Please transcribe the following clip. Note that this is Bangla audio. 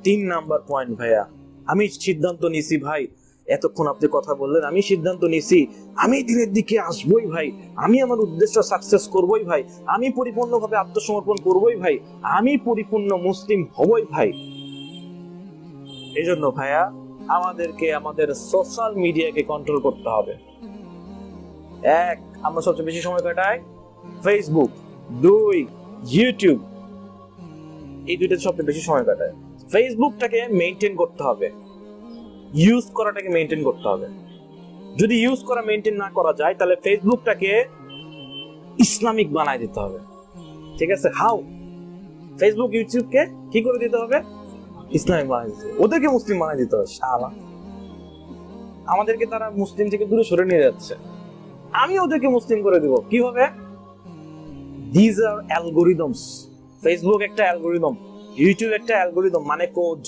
3 নাম্বার পয়েন্ট ভাইয়া, আমি সিদ্ধান্ত নিছি ভাই, এতক্ষণ আপনি কথা বললেন, আমি সিদ্ধান্ত নিছি আমি দিনের দিকে আসবই ভাই, আমি আমার উদ্দেশ্য সাকসেস করবই ভাই, আমি পরিপূর্ণভাবে আত্মসমর্পণ করবই ভাই, আমি পরিপূর্ণ মুসলিম হবই ভাই। এই জন্য ভাইয়া আমাদেরকে আমাদের সোশ্যাল মিডিয়াকে কন্ট্রোল করতে হবে। এক, আমরা সবচেয়ে বেশি সময় কাটাই ফেসবুক, 2 ইউটিউব, এই দুইটাতে সবচেয়ে বেশি সময় কাটায়। ফেসবুকটাকে মেইনটেইন করতে হবে, ইউজ করাটাকে মেইনটেইন করতে হবে। যদি ইউজ করা মেইনটেইন না করা যায় তাহলে ফেসবুকটাকে ইসলামিক বানায় দিতে হবে। ঠিক আছে? হাউ? ফেসবুক ইউটিউবকে কি করে দিতে হবে? ইসলামিক বানায় দিতে হবে, ওদেরকে মুসলিম বানায় দিতে হবে। শালা, আমাদেরকে তারা মুসলিম থেকে দূরে সরে নিয়ে যাচ্ছে, আমি ওদেরকে মুসলিম করে দিব কিভাবে? These are algorithms. ফেসবুক একটা অ্যালগোরিদম, ইউটিউব একটা অ্যালগোরিদম, মানে কোড।